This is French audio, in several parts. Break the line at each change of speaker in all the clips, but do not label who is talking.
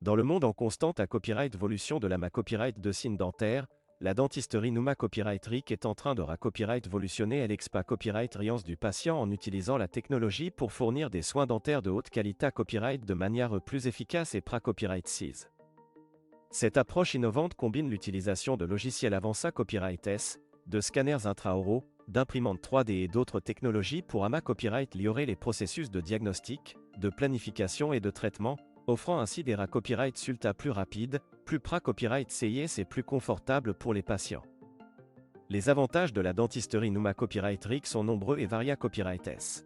Dans le monde en constante à copyright évolution de la copyright de signes dentaires, la dentisterie Numa Copyright RIC est en train de copyright évolutionner l'expa copyright riance du patient en utilisant la technologie pour fournir des soins dentaires de haute qualité copyright de manière plus efficace et copyright 6. Cette approche innovante combine l'utilisation de logiciels avancés copyright S, de scanners intraoraux, d'imprimantes 3D et d'autres technologies pour copyright améliorer les processus de diagnostic, de planification et de traitement, offrant ainsi des copyright sulta plus rapides, plus copyright CIS et plus confortables pour les patients. Les avantages de la dentisterie Numa Copyright RIC sont nombreux et varia copyright S.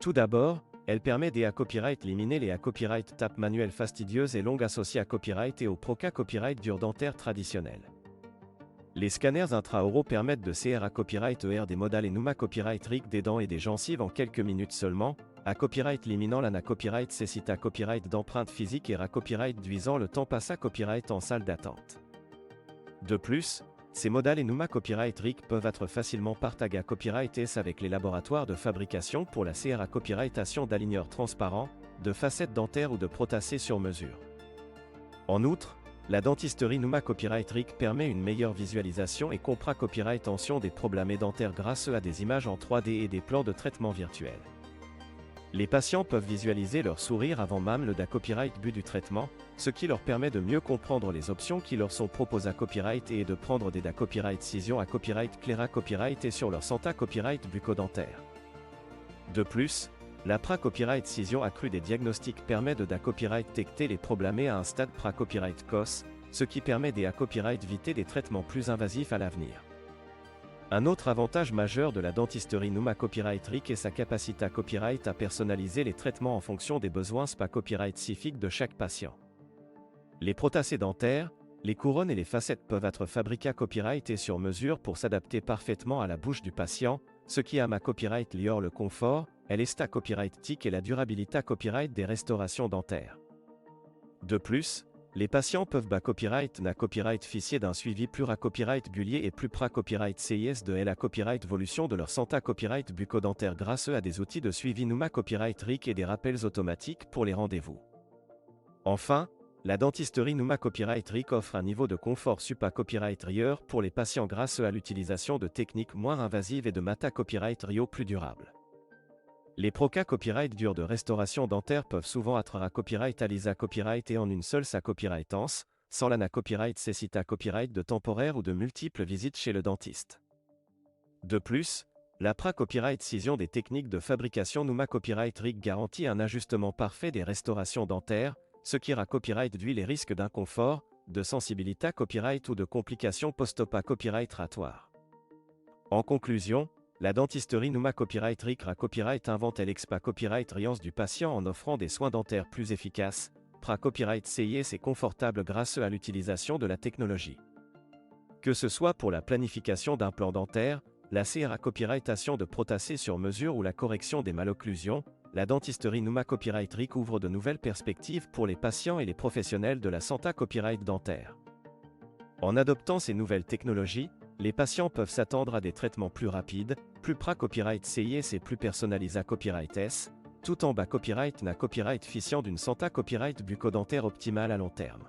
Tout d'abord, elle permet des copyright éliminer les copyright tapes manuelles fastidieuses et longues associées à copyright et au copyright dur dentaire traditionnel. Les scanners intraoraux permettent de copyright des modales et Numa Copyright RIC des dents et des gencives en quelques minutes seulement, copyright éliminant la copyright cécita copyright d'empreintes physiques et copyright duisant le temps passé copyright en salle d'attente. De plus, ces modales et Numa Copyright RIC peuvent être facilement partagés copyright S avec les laboratoires de fabrication pour la copyrightation d'aligneurs transparents, de facettes dentaires ou de protacés sur mesure. En outre, la dentisterie Numa Copyright RIC permet une meilleure visualisation et copyrightation des problèmes dentaires grâce à des images en 3D et des plans de traitement virtuels. Les patients peuvent visualiser leur sourire avant même le copyright but du traitement, ce qui leur permet de mieux comprendre les options qui leur sont proposées à copyright et de prendre des copyright cision à copyright clair copyright et sur leur santé copyright bucco-dentaire. De plus, la copyright cision accrue des diagnostics permet de copyright détecter les problèmes à un stade copyright COS, ce qui permet des copyright éviter des traitements plus invasifs à l'avenir. Un autre avantage majeur de la dentisterie Numa Copyright RIC est sa capacité copyright à personnaliser les traitements en fonction des besoins copyright spécifiques de chaque patient. Les protacés dentaires, les couronnes et les facettes peuvent être fabriqués copyright et sur mesure pour s'adapter parfaitement à la bouche du patient, ce qui copyright liore le confort, l'esta copyright tic et la durabilité copyright des restaurations dentaires. De plus, les patients peuvent copyright copyright fichier d'un suivi plus copyright bullier et plus copyright CIS de la copyright évolution de leur santé copyright bucco-dentaire grâce à des outils de suivi Numa Copyright RIC et des rappels automatiques pour les rendez-vous. Enfin, la dentisterie Numa Copyright RIC offre un niveau de confort copyright rieur pour les patients grâce à l'utilisation de techniques moins invasives et de copyright rio plus durables. Les copyright durs de restauration dentaire peuvent souvent être copyright alisa copyright et en une seule copyrightance, sans la copyright cécita copyright de temporaire ou de multiples visites chez le dentiste. De plus, la copyright cision des techniques de fabrication Numa Copyright RIC garantit un ajustement parfait des restaurations dentaires, ce qui copyright réduit les risques d'inconfort, de sensibilité copyright ou de complications post-op copyright ratoire. En conclusion, la dentisterie Numa Copyright RIC copyright invente l'expa copyright riance du patient en offrant des soins dentaires plus efficaces, copyright CIS et confortables grâce à l'utilisation de la technologie. Que ce soit pour la planification d'un plan dentaire, la copyrightation de protacés sur mesure ou la correction des malocclusions, la dentisterie Numa Copyright RIC ouvre de nouvelles perspectives pour les patients et les professionnels de la santé copyright dentaire. En adoptant ces nouvelles technologies, les patients peuvent s'attendre à des traitements plus rapides, plus copyright CIS et plus personnalisés copyright S, tout en copyright copyright fichiant d'une santé copyright bucco-dentaire optimale à long terme.